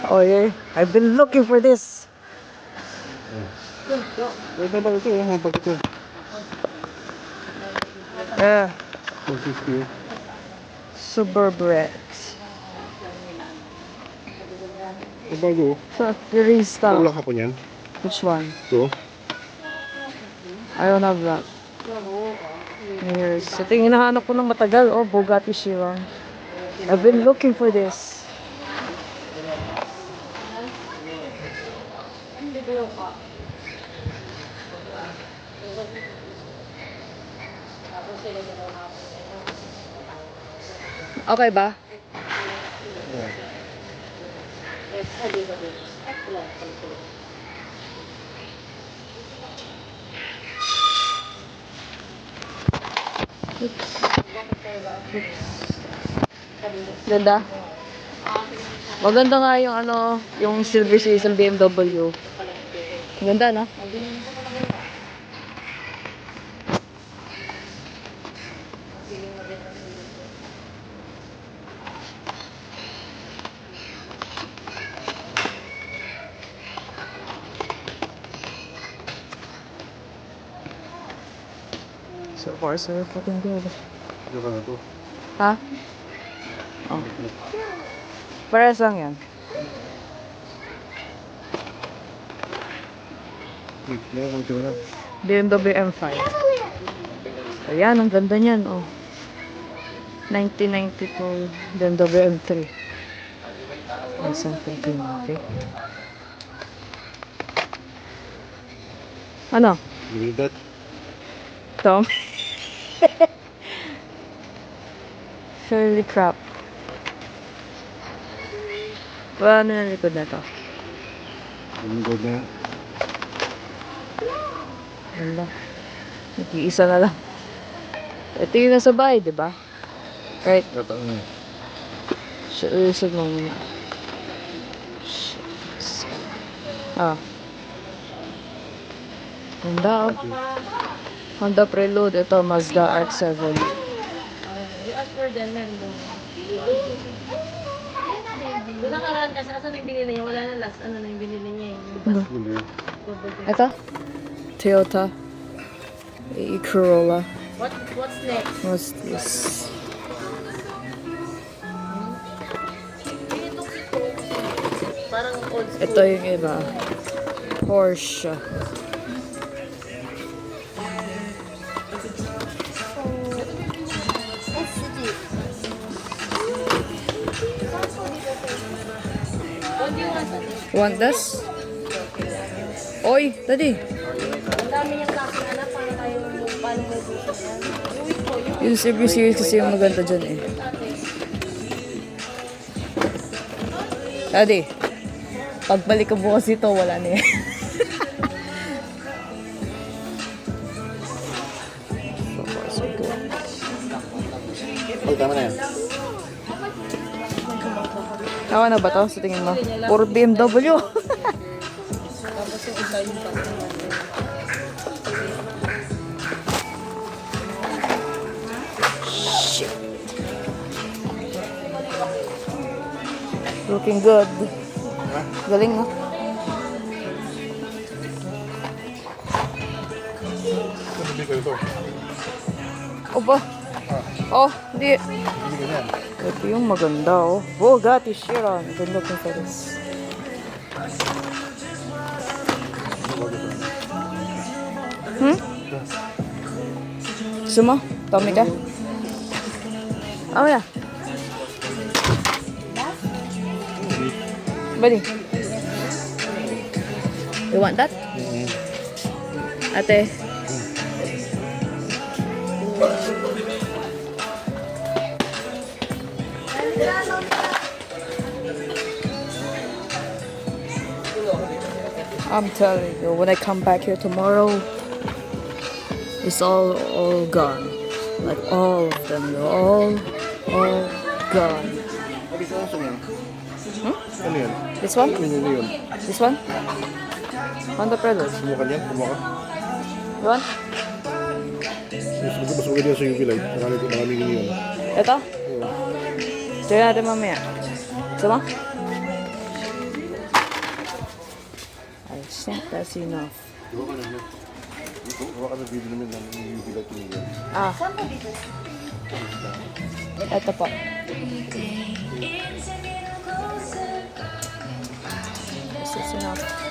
Oh yeah, I've been looking for this. Yeah. Suburban. Bago. So, there is Wala stuff. ka po niyan? Which one? Ito? I don't have that. Here's, ito yung hinahanap ko ng matagal. Oh, Bugatti Chiron. I've been looking for this. Okay ba? Ganda. Maganda nga yung ano, yung Silver Series ng BMW. Ganda, no? So far, so fucking good. Ito ka na to. Ha? Oh. Parehas lang yan. BMW M5. Ayan, ang ganda niyan, oh. 1992 BMW M3. Isang okay. Ano? Give me that. Tom? Fairly crap. Wala na yung likod na to. Ang good na. Wala. Nag-iisa na lang. Ito yung nasa bahay, di ba? Right? Ito na. Isog mo muna. Ah. Honda, oh. Honda Prelude. Ito, Mazda RX-7. You ask for them, meron doon. Doon nakaraan kasi asan yung binili niya? Wala na last. Ano na yung binili niya? Ano? Ito? Toyota. Corolla. What's next? What's this? Parang old school. Ito yung iba. Porsche. What do you want? Want this? Oy, daddy. Ang dami niyang klase anak para tayo paano mo dito yan. Uwi ko, Yung Silver Series kasi yung maganda dyan eh. Daddy, pagbalik ko bukas ito, wala na yan. So far, so good. Oh, tama na yan. Tawa na ba to sa tingin mo? Puro BMW. tapos yung isa yung Shit. Looking good. Galing, no? Hindi ko ito. Opa. Oh, hindi. Hindi ko yan. Ito yung maganda, oh. Bugatti Chiron. Ganda ko sa this. Gusto mo? Tommy ka? Oh, yeah. Buddy. You want that? Ate. I'm telling you, when I come back here tomorrow, it's all gone. Like all of them, they're all gone. Sabi ko, saan yan? Ano yan? This one? Ano yun? This one? Honda Prelude. Sumukan yan? Kumuha ka? You want? Mas maganda yan sa UV light. Maraming yun. Ito? Try natin mamaya. Gusto mo? I think that's enough. Gawa ka na. Gawa ka na video namin ng UV light yun. Ah. Ito po.